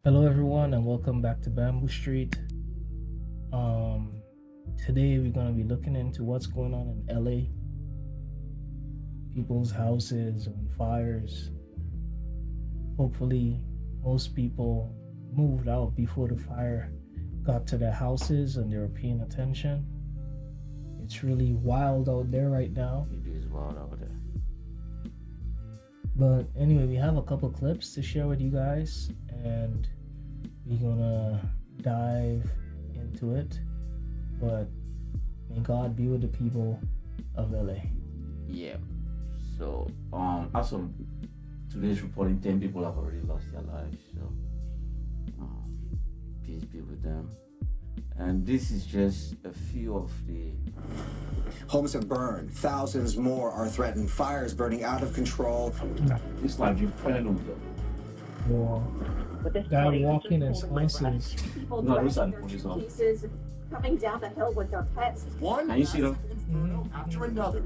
Hello everyone and welcome back to Bamboo Street. Um Today we're gonna be looking into what's going on in LA. People's houses on fires. Hopefully most people moved out before the fire got to their houses and they were paying attention. It's really wild out there right now. It is wild out there. But anyway, we have a couple clips to share with you guys and we're gonna dive into it. But may God be with the people of LA. Yeah. So, as of today's reporting, 10 people have already lost their lives. So, peace be with them. And this is just a few of the. Homes have burned. Thousands more are threatened. Fires burning out of control. It's like you fell on Or guy walking in slices. People No, driving those are their police officers. suitcases, coming down the hill with their pets. One Can you see them? massive after another.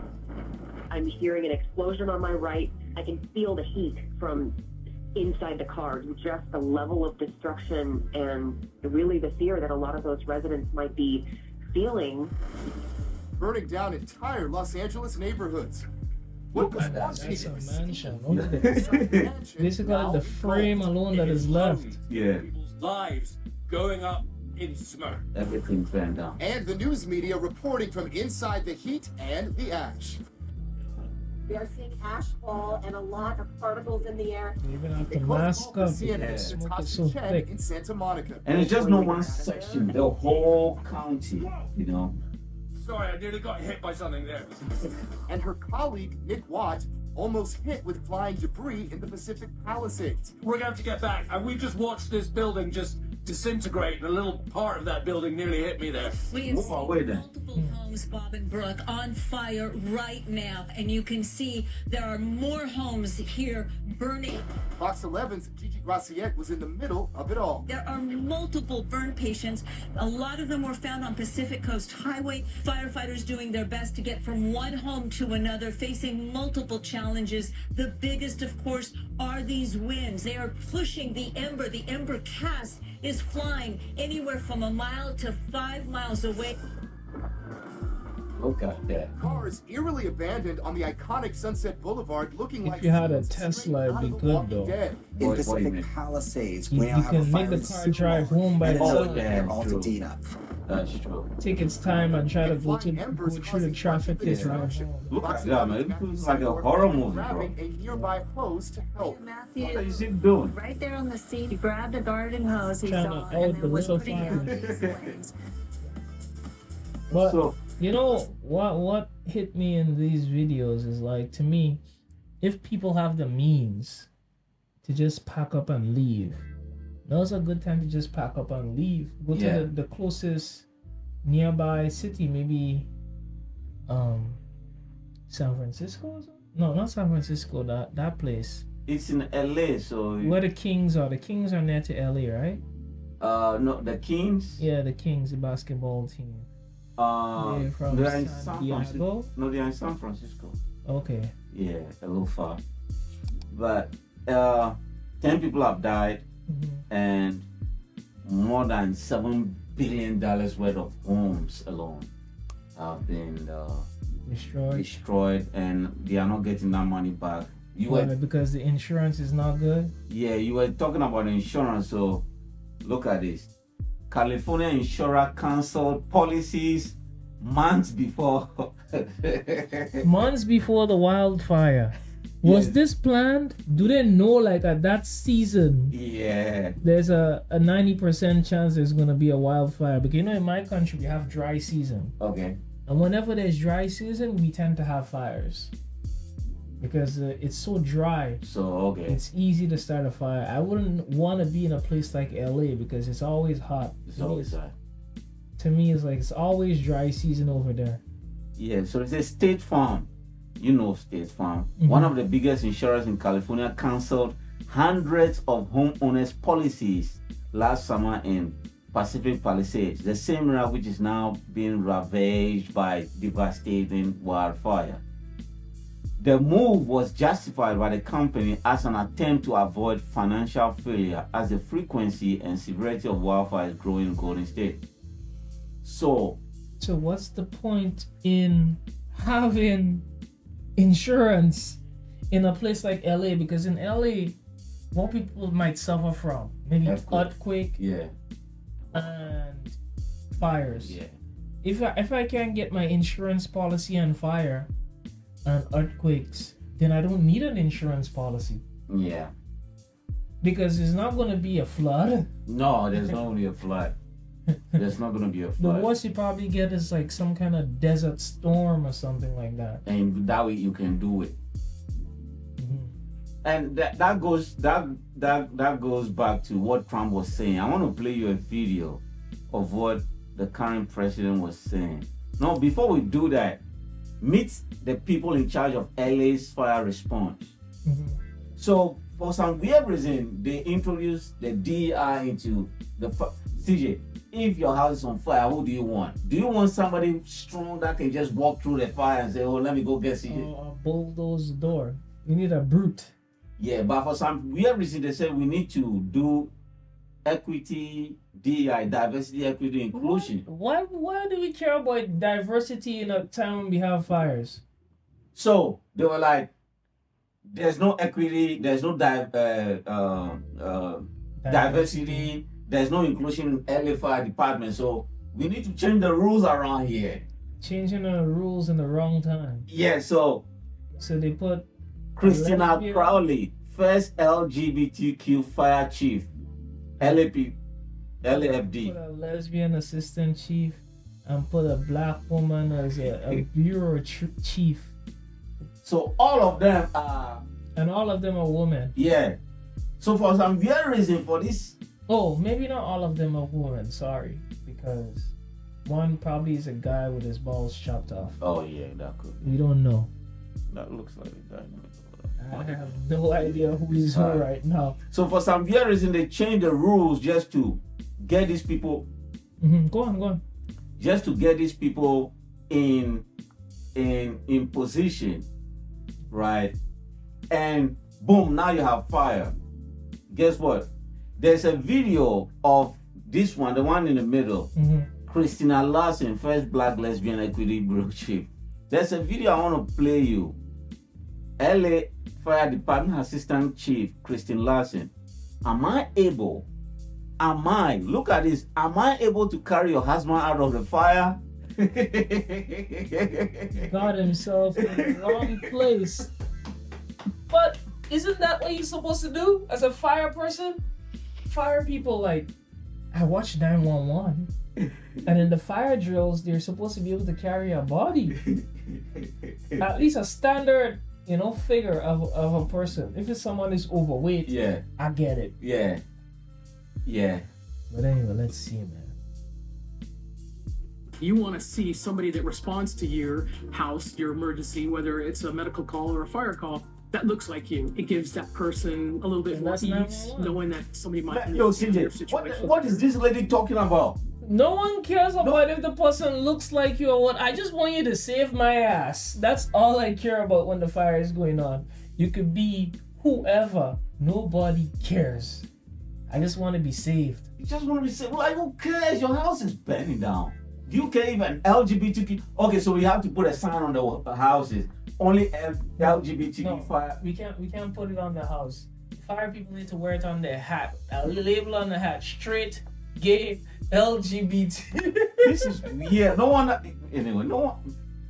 I'm hearing an explosion on my right. I can feel the heat from inside the car. Just the level of destruction and really the fear that a lot of those residents might be feeling. Burning down entire Los Angeles neighborhoods. What was once That's a here? mansion. Look at this. Basically the frame alone that is left. Yeah, People's lives going up in smoke. everything burned down. And the news media reporting from inside the heat and the ash. We are seeing ash fall and a lot of particles in the air. You even have to Nicole mask up because Nishida, the smoke is so Chen thick. in Santa Monica. And it's just not one section, the whole county, you know. Sorry, I nearly got hit by something there. And her colleague, Nick Watt, almost hit with flying debris in the Pacific Palisades. We're going to have to get back, and we've just watched this building just disintegrate, and a little part of that building nearly hit me there. We have Move away seen then. multiple homes, Bob and Brooke, on fire right now, and you can see there are more homes here burning. Fox 11's Gigi Graciette was in the middle of it all. There are multiple burn patients. A lot of them were found on Pacific Coast Highway. Firefighters doing their best to get from one home to another, facing multiple challenges. The biggest, of course, are these winds. They are pushing the ember. The ember cast is flying anywhere from a mile to 5 miles away. Look at that. Cars eerily abandoned on the iconic Sunset Boulevard, looking If like you had a scenes Tesla, straight it'd out be of The good, Walking though. Dead. What- In what do you Pacific mean? Palisades, You we now have can a make fire the in car Super drive Bowl, home by and itself. also Yeah, in true. Altadena. That's true. Take its time and try to go Flying embers through the causing traffic to much of the drive destruction. home. Look Fox at that, man. 11's It feels Matthew like a Seymour horror movie, bro. grabbing a nearby hose to help. What Matthew, is it doing? right there on the scene, he grabbed a garden hose he Trying to saw out and the then was little putting fire. out these flames. But So, you know what hit me in these videos is like, to me, if people have the means to just pack up and leave, now's a good time to just pack up and leave. Go Yeah. to the closest nearby city, maybe San Francisco or something? No, not San Francisco, that place. it's in LA, so Where the Kings are. The Kings are near to LA, right? no, the Kings. Yeah, the Kings, the basketball team. They're from They're in San San Diego? Francisco. No, they're in San Francisco. Okay. Yeah, a little far. But 10 people have died, Mhm. and more than $7 billion worth of homes alone have been Destroyed. destroyed, and they are not getting that money back. You Why? were, Because the insurance is not good. yeah, you were talking about insurance. So look at this. California insurer canceled policies months before. Months before the wildfire. Was Yes. this planned? Do they know, like, at that season Yeah. there's a 90% chance there's gonna be a wildfire? Because, you know, in my country we have dry season, Okay. and whenever there's dry season we tend to have fires because it's so dry. So okay. It's easy to start a fire. I wouldn't want to be in a place like LA because it's always hot. It's always that. To me, it's like it's always dry season over there. Yeah, so it's a State Farm. You know State Farm. Mhm. One of the biggest insurers in California canceled hundreds of homeowners policies last summer in Pacific Palisades, the same area which is now being ravaged by devastating wildfire. The move was justified by the company as an attempt to avoid financial failure as the frequency and severity of wildfires grow in Golden State. So what's the point in having insurance in a place like LA? Because in LA, what people might suffer from maybe earthquake yeah, and fires. yeah. If I can't get my insurance policy on fire and earthquakes, then I don't need an insurance policy. Yeah. Because it's not going to be a flood. No, there's not only a flood. There's not going to be a flood. The worst you probably get is like some kind of desert storm or something like that. And that way you can do it. Mhm. And that goes back to what Trump was saying. I want to play you a video of what the current president was saying. Now, before we do that, meet the people in charge of LA's fire response. Mhm. So, for some weird reason, they introduced the DI into the CJ. If your house is on fire, who do you want? Do you want somebody strong that can just walk through the fire and say, "Oh, let me go get CJ"? Bulldoze the door. You need a brute. Yeah, but for some weird reason, they said we need to do equity, DI, diversity, equity, inclusion. Why do we care about diversity in a time when we have fires? So they were like, "There's no equity, there's no diversity, there's no inclusion in LA Fire Department. So we need to change the rules around here." Changing the rules in the wrong time. Yeah, so they put Christina lesbian- Crowley, first LGBTQ fire chief, LAFD. put a lesbian assistant chief and put a black woman as a bureau chief. So all of them are, And all of them are women. yeah. So for some weird reason for this, Oh, maybe not all of them are women, sorry. Because one probably is a guy with his balls chopped off. oh yeah, that could, We don't know. that looks like a guy. I have no idea who is who right now. So for some weird reason, they changed the rules just to get these people, Go on. just to get these people in position, right? And boom, now you have fire. Guess what? There's a video of this one, the one in the middle, Christina Larson, first black lesbian equity bureau chief. There's a video I want to play you. LA Fire Department Assistant Chief Christine Larson. Look at this. Am I able to carry your husband out of the fire? Got himself in the wrong place. But isn't that what you're supposed to do as a fire person? Fire people, like, I watch 911. And in the fire drills, they're supposed to be able to carry a body. At least a standard, figure of a person. If it's someone who's overweight, Yeah, I get it. yeah, yeah. But anyway, let's see, man. You want to see somebody that responds to your house, your emergency, whether it's a medical call or a fire call, that looks like you. It gives that person a little bit more that's ease, 911. knowing that somebody might be Yo, in your CJ, situation. what is this lady talking about? No one cares about if the person looks like you or what. I just want you to save my ass. That's all I care about when the fire is going on. You could be whoever. Nobody cares. I just want to be saved. You just want to be said, like, who cares? Your house is burning down. Do you care even LGBTQ? Okay, so we have to put a sign on the houses. Only LGBTQ No, fire. we can't put it on the house. Fire people need to wear it on their hat. A label on the hat: straight, gay, LGBT. This is weird.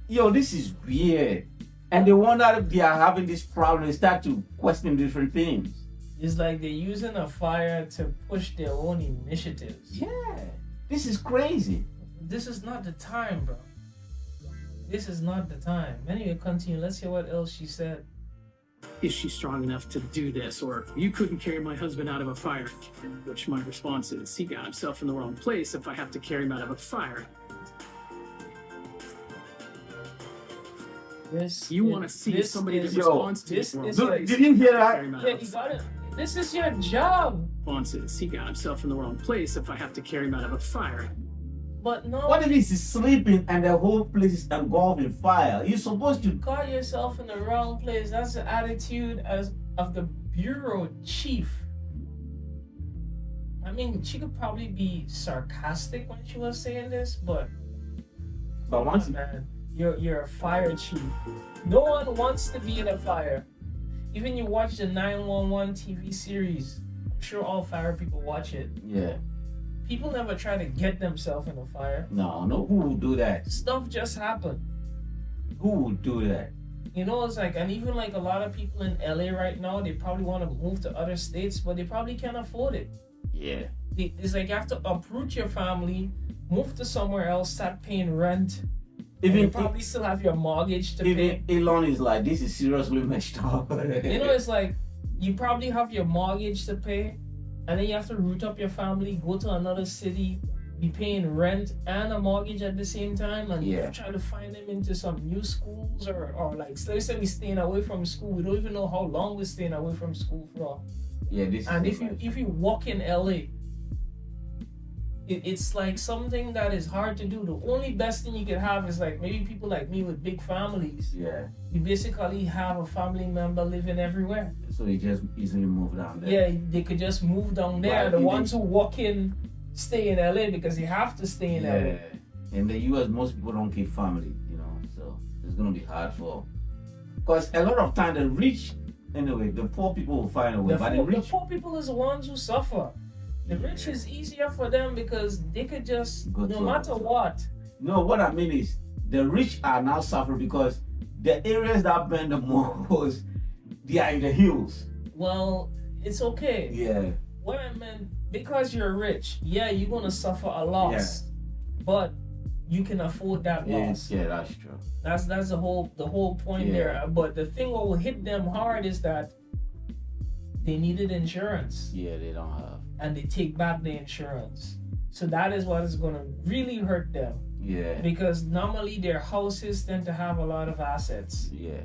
Yo, this is weird. And they wonder if they are having this problem. They start to question different things. It's like they're using a fire to push their own initiatives. Yeah, this is crazy. This is not the time, bro. This is not the time. Anyway, continue. Let's hear what else she said. Is she strong enough to do this? Or you couldn't carry my husband out of a fire. Which my response is, he got himself in the wrong place if I have to carry him out of a fire. You want to see somebody that responds to this. Did you hear that? Yeah, you got it. This is your job. Response is, he got himself in the wrong place if I have to carry him out of a fire. But no. What if he's sleeping and the whole place is engulfed in fire? You're supposed to. You got yourself in the wrong place. That's the attitude of the bureau chief. I mean, she could probably be sarcastic when she was saying this, but once, man, you're a fire chief. No one wants to be in a fire. Even you watch the 911 TV series. I'm sure all fire people watch it. Yeah. People never try to get themselves in a fire. No, who would do that? Stuff just happened. Who would do that? You know, it's like, and even like a lot of people in LA right now, they probably want to move to other states, but they probably can't afford it. Yeah. It's like you have to uproot your family, move to somewhere else, start paying rent. Even you probably still have your mortgage to pay. Elon is like, this is seriously messed up. You know, it's like you probably have your mortgage to pay, and then you have to root up your family, go to another city, be paying rent and a mortgage at the same time, and you try to find them into some new schools or like, so let's say we're staying away from school. We don't even know how long we're staying away from school for. Yeah, and if you walk in LA, it's like something that is hard to do. The only best thing you could have is like maybe people like me with big families. Yeah. You basically have a family member living everywhere. So you just easily move down there. Yeah, they could just move down there. Right. The ones who walk in stay in LA because they have to stay in LA. In the US, most people don't keep family, you know, so it's gonna be hard for. Because a lot of time the rich, anyway, the poor people will find a way. The poor people is the ones who suffer. The rich is easier for them because they could just, no matter what. No, what I mean is the rich are now suffering because the areas that burn the most, they are in the hills. Well, it's okay. Yeah. What I meant, because you're rich, you're gonna suffer a loss, but you can afford that loss. Yeah, that's true. That's the whole point there. But the thing what will hit them hard is that they needed insurance. Yeah, they don't have. And they take back the insurance. So that is what is going to really hurt them. Yeah. Because normally their houses tend to have a lot of assets. Yeah.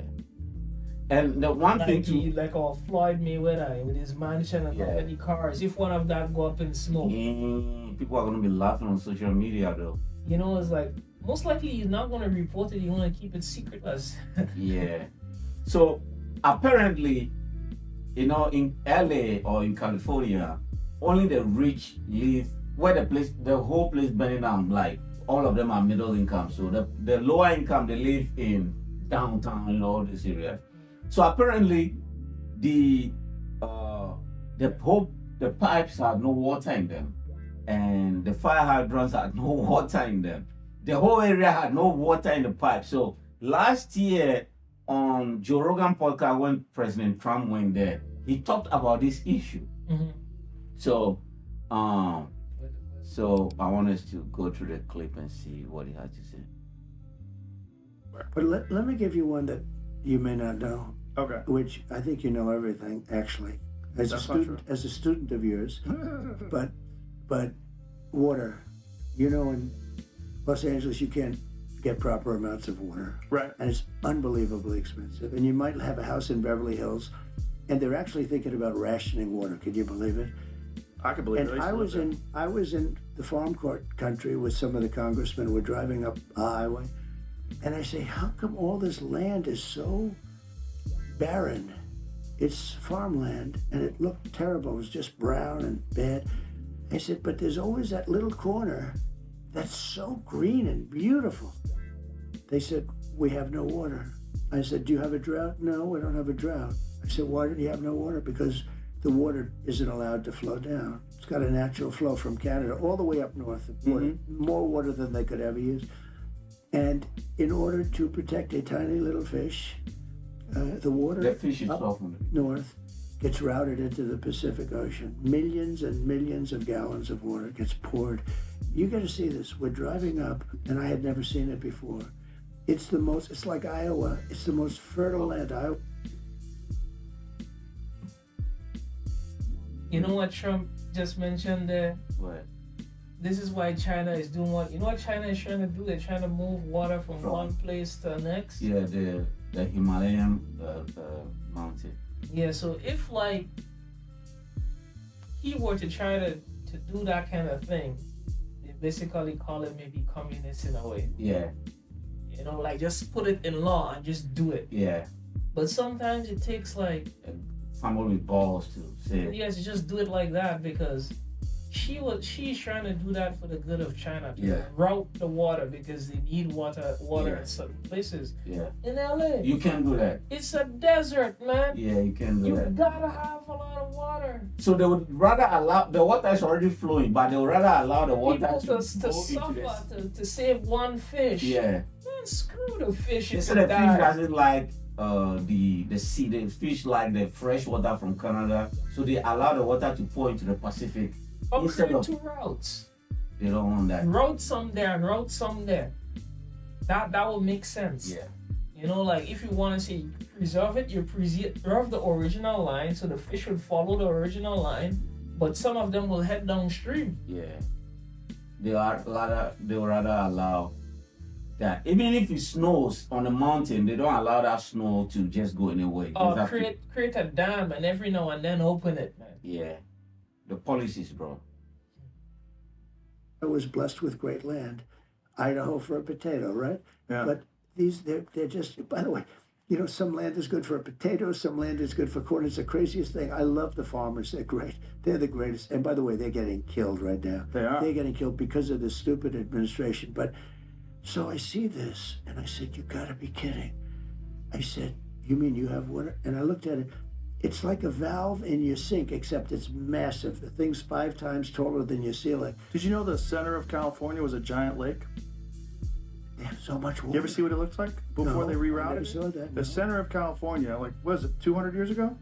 And the one thing too, like Floyd Mayweather with his mansion and how many cars. If one of that go up in smoke, people are going to be laughing on social media though. You know, it's like most likely he's not going to report it. He's going to keep it secretless. Yeah. So apparently, you know, in LA or in California, only the rich live where the whole place burning down. Like all of them are middle income. So the lower income, they live in downtown and all this area. So apparently, the pipes had no water in them, and the fire hydrants had no water in them. The whole area had no water in the pipe. So last year on Joe Rogan podcast, when President Trump went there, he talked about this issue. Mm-hmm. So I want us to go through the clip and see what he had to say. But let me give you one that you may not know. Okay. Which I think you know everything, actually. As a student of yours. but water. You know, in Los Angeles you can't get proper amounts of water. Right. And it's unbelievably expensive. And you might have a house in Beverly Hills and they're actually thinking about rationing water. Can you believe it? I can believe it. And I was in the farm court country with some of the congressmen. We're driving up a highway, and I say, how come all this land is so barren? It's farmland, and it looked terrible. It was just brown and bad. I said, but there's always that little corner that's so green and beautiful. They said, we have no water. I said, do you have a drought? No, we don't have a drought. I said, why do you have no water? Because the water isn't allowed to flow down. It's got a natural flow from Canada all the way up north. More water than they could ever use. And in order to protect a tiny little fish, the water up north gets routed into the Pacific Ocean. Millions and millions of gallons of water gets poured. You got to see this. We're driving up, and I had never seen it before. It's like Iowa. It's the most fertile land. You know what Trump just mentioned there? What? This is why China is doing what? You know what China is trying to do? They're trying to move water from one place to the next. Yeah, the Himalayan mountain. Yeah, so if like he were to try to do that kind of thing, basically call it maybe communist in a way. Yeah. You know, like just put it in law and just do it. Yeah. But sometimes it takes like someone with balls to say. Yes, you just do it like that because she's trying to do that for the good of China to route the water because they need water in certain places. Yeah. In LA. You can't do that. It's a desert, man. Yeah, you can't do that. You gotta have a lot of water. So they would rather allow the water is already flowing, but they would rather allow the water People to to go suffer to save one fish. Yeah. Man, screw the fish. They say the fish doesn't like the sea. The fish like the fresh water from Canada, so they allow the water to pour into the Pacific. Instead of 2 routes. They don't want that. Route some there and route some there. That will make sense. Yeah. You know, like if you want to say preserve it, you preserve the original line, so the fish would follow the original line, but some of them will head downstream. Yeah. They would rather allow that. Even if it snows on a mountain, they don't allow that snow to just go anywhere. Or create a dam and every now and then open it, man. Yeah. The policies, bro. I was blessed with great land, Idaho for a potato, right? Yeah. But they're just, by the way, you know, some land is good for a potato, some land is good for corn. It's the craziest thing. I love the farmers. They're great. They're the greatest. And by the way, they're getting killed right now. They are. They're getting killed because of this stupid administration. But so I see this and I said, you gotta be kidding. I said, you mean you have water? And I looked at it. It's like a valve in your sink, except it's massive. The thing's 5 times taller than your ceiling. Did you know the center of California was a giant lake? They have so much water. You ever see what it looks like before they rerouted I never saw that. The center of California, like, what is it, 200 years ago?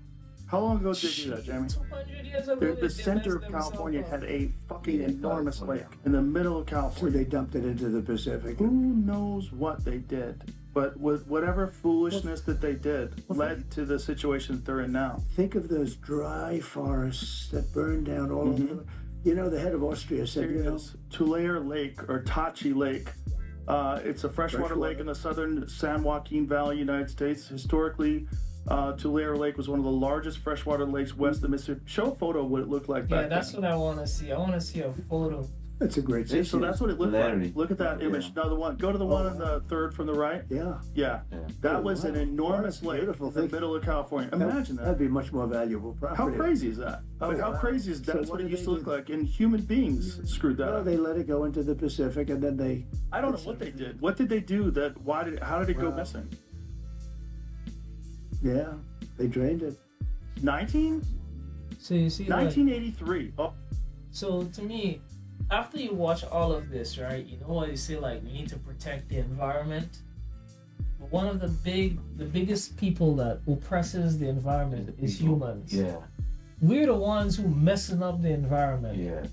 How long ago did they do that, Jamie? 200 years ago. The center of California had a fucking enormous lake in the middle of California. So they dumped it into the Pacific. Who knows what they did? But with whatever foolishness that they did led to the situation that they're in now. Think of those dry forests that burned down all over. You know, the head of Austria said, you know, Tulare Lake or Tachi Lake. It's a freshwater lake in the southern San Joaquin Valley, United States. Historically, Tulare Lake was one of the largest freshwater lakes west of the Mississippi. Show a photo of what it looked like back then. Yeah, that's what I want to see. I want to see a photo. That's a great picture. So that's what it looked like. Look at that image. Now go to the one on the third from the right. Yeah. That was an enormous lake in the middle of California. Imagine that. That'd be much more valuable property. How crazy is that? How crazy is that? That's what it used to look like. And human beings screwed that up. They let it go into the Pacific and then they... I don't know what they did. What did they do? How did it go missing? Yeah, they drained it. 1983. Oh. So to me, after you watch all of this, right, you know what you say, like, we need to protect the environment. But one of the biggest people that oppresses the environment is humans. Yeah. We're the ones who messing up the environment. Yeah.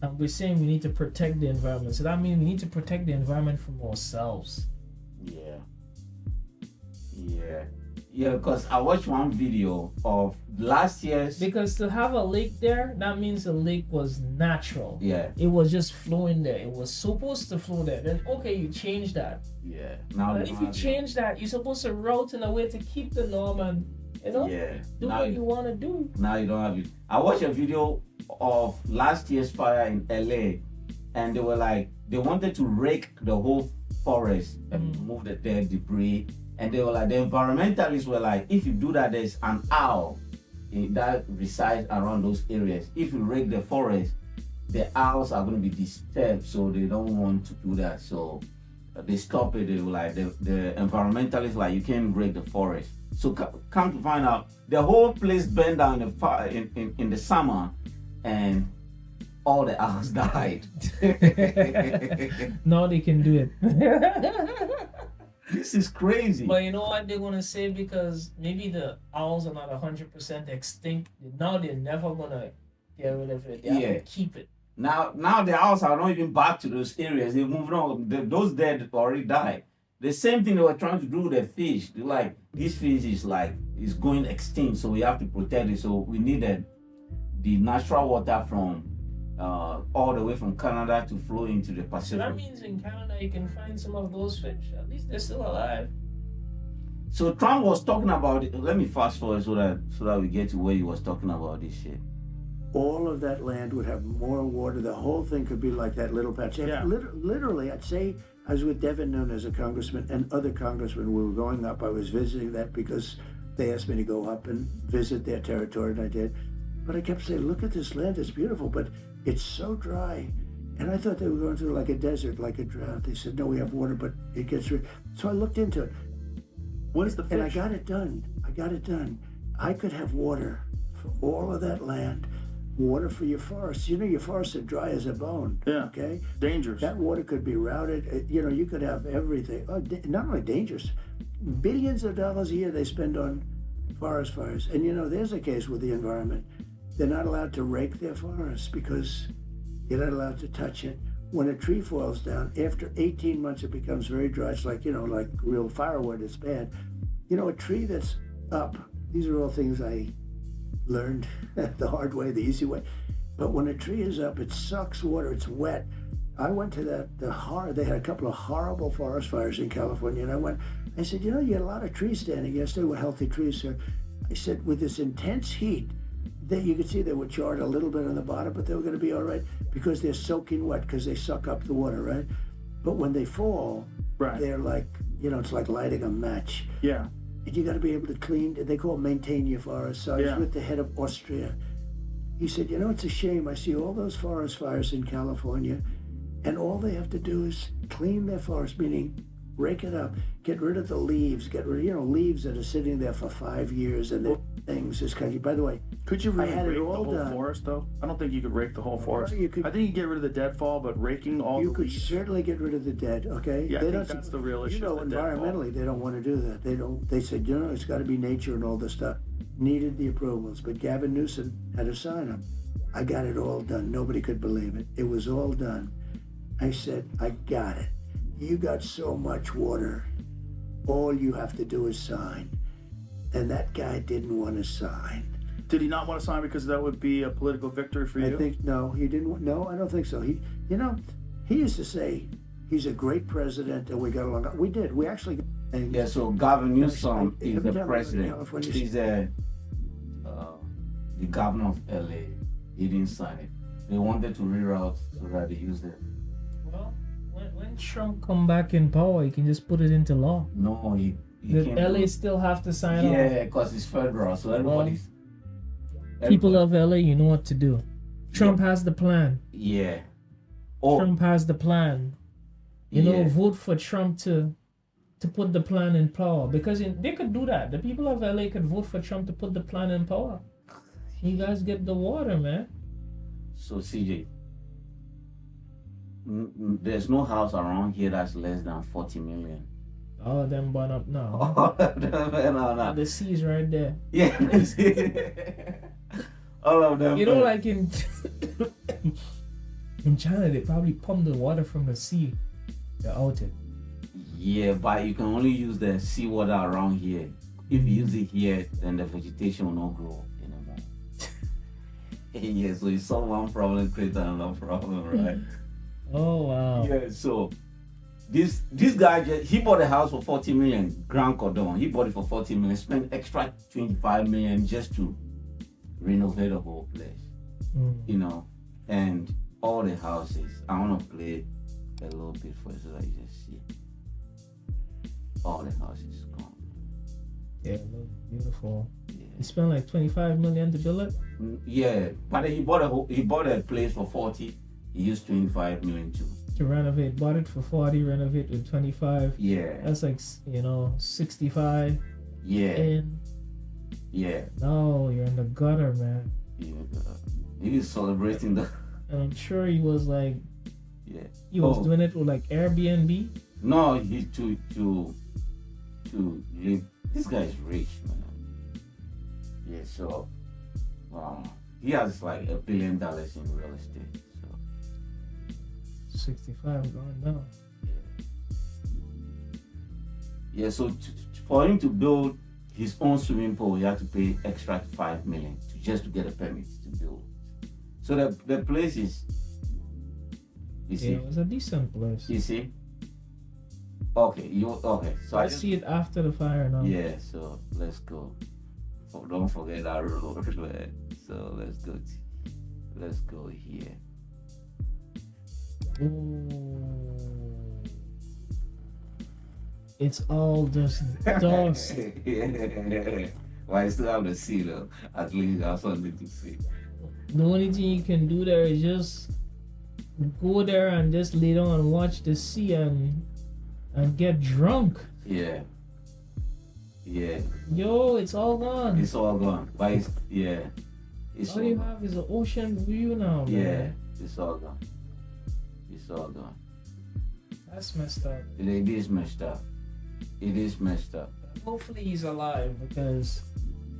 And we're saying we need to protect the environment. So that means we need to protect the environment from ourselves. Yeah, because I watched one video of last year's... Because to have a lake there, that means the lake was natural. Yeah. It was just flowing there. It was supposed to flow there. Then, okay, you change that. Yeah. But if you change that, you're supposed to route in a way to keep the norm and, you know, do what you want to do. Now you don't have it. I watched a video of last year's fire in LA, and they were like, they wanted to rake the whole forest and move the dead debris. And they were like, the environmentalists were like, if you do that, there's an owl that resides around those areas. If you rake the forest, the owls are going to be disturbed, so they don't want to do that. So they stop it. They were like, the environmentalists like, you can't rake the forest. So come to find out, the whole place burned down in the fire in the summer, and all the owls died. Now they can do it. This is crazy. But you know what they're gonna say, because maybe the owls are not 100% extinct. Now they're never gonna get rid of it. They have to keep it. Now the owls are not even back to those areas. They've moved on. Those dead already died. The same thing they were trying to do with the fish. They're like, this fish is going extinct, so we have to protect it. So we needed the natural water from all the way from Canada to flow into the Pacific. So that means in Canada you can find some of those fish. At least they're still alive. So Trump was talking about it. Let me fast forward so that we get to where he was talking about this shit. all of that land would have more water. The whole thing could be like that little patch. Yeah. Literally, I'd say I was with Devin Nunes, a congressman, and other congressmen. We were going up. I was visiting that because they asked me to go up and visit their territory, and I did. But I kept saying, look at this land. It's beautiful, but it's so dry. And I thought they were going through like a desert, like a drought. They said, no, we have water, but it gets rid. So I looked into it. What is the fish? And I got it done. I could have water for all of that land. Water for your forests. You know, your forests are dry as a bone. Yeah. Okay? Dangerous. That water could be routed. You know, you could have everything. Oh, not only dangerous, billions of dollars a year they spend on forest fires. And you know, there's a case with the environment. They're not allowed to rake their forests because you're not allowed to touch it. When a tree falls down, after 18 months, it becomes very dry. It's like, you know, like real firewood. It's bad. You know, a tree that's up, these are all things I learned the hard way, the easy way. But when a tree is up, it sucks water. It's wet. I went to they had a couple of horrible forest fires in California, and I said, you know, you had a lot of trees standing yesterday, were healthy trees, sir. I said, with this intense heat, that you could see they were charred a little bit on the bottom, but they were going to be all right because they're soaking wet because they suck up the water, right? But when they fall, right, they're like, you know, it's like lighting a match. Yeah. And you got to be able to clean. They call it maintain your forest. So I was with the head of Austria. He said, you know, it's a shame. I see all those forest fires in California, and all they have to do is clean their forest, meaning rake it up, get rid of the leaves, get rid of, you know, leaves that are sitting there for 5 years, and then things, this country. By the way, could you really rake the all whole done. forest, though? I don't think you could rake the whole forest. I think you could get rid of the deadfall, but raking all you the could leaves. certainly get rid of the dead, okay? Yeah, I think that's the real issue. You know, the environmentally, they don't want to do that. They said, you know, it's got to be nature and all this stuff. Needed the approvals, but Gavin Newsom had to sign them. I got it all done. Nobody could believe it. It was all done. I said, I got it. You got so much water. All you have to do is sign. And that guy didn't want to sign. Did he not want to sign because that would be a political victory for you? I think, no, he didn't. No, I don't think so. He used to say he's a great president and we got along. We did. We actually. Yeah, so Gavin Newsom is the president. He's the governor of LA. He didn't sign it. They wanted to reroute so that they used it. Well, when Trump come back in power, he can just put it into law. No, he can't. LA still have to sign off? Yeah, because it's federal, so everybody's... People of LA, you know what to do. Trump has the plan. Yeah. Trump has the plan. You know, vote for Trump to put the plan in power. Because they could do that. The people of LA could vote for Trump to put the plan in power. You guys get the water, man. So, CJ, there's no house around here that's less than 40 million. All of them burn up now. No. The sea's right there. Yeah. All of them. You know, like in China, they probably pump the water from the sea to out it. Yeah, but you can only use the seawater around here. If you use it here, then the vegetation will not grow anymore. Yeah, so you solve one problem, create another problem, right? Oh wow. Yeah, so this guy he bought a house for 40 million, Grand Cordon. He bought it for 40 million, spent extra 25 million just to renovate the whole place. You know, and all the houses. I want to play a little bit for you so that you just see. All the houses gone. Yeah, it looks beautiful. Yeah. He spent like 25 million to build it? Yeah, but he bought a place for 40. He used 25 million to renovate. Bought it for 40, renovate with 25. Yeah. That's like, 65. Yeah. And yeah. No, you're in the gutter, man. Yeah, he was celebrating the. And I'm sure he was like. Yeah. He was doing it with like Airbnb. No, he to live. This guy is rich, man. Yeah, so he has like $1 billion in real estate. So 65 going down. Yeah, so for him to build his own swimming pool, he had to pay extra $5 million just to get a permit to build. So the place is. You see? Yeah, it was a decent place. You see? Okay, so I see it after the fire now. Yeah, so let's go. Don't forget that road, man. So let's go. Let's go here. Ooh. It's all just dust. Well, I still have the sea though. At least I have something to see. The only thing you can do there is just go there and just lay down and watch the sea and get drunk. Yeah. Yeah. Yo, it's all gone. It's all gone. But it's, yeah. It's all you have is an ocean view now, man. Yeah. It's all gone. It's all gone. That's messed up. It is messed up. It is messed up. Hopefully he's alive, because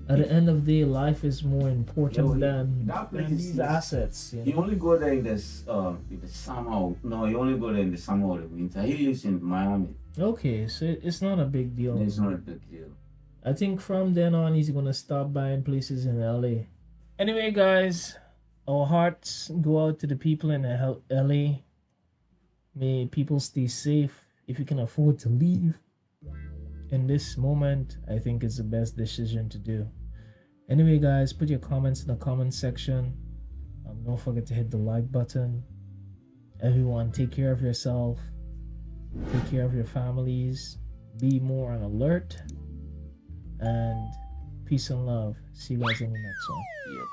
at the end of the day, life is more important than these assets. You know? You only go there in the summer. No, you only go there in the summer or the winter. He lives in Miami. Okay, so it's not a big deal. It's not a big deal. I think from then on he's gonna stop buying places in LA. Anyway, guys, our hearts go out to the people in LA. May people stay safe. If you can afford to leave in this moment, I think it's the best decision to do. Anyway, guys, put your comments in the comment section. Don't forget to hit the like button. Everyone, take care of yourself. Take care of your families. Be more on alert. And peace and love. See you guys in the next one. Yep.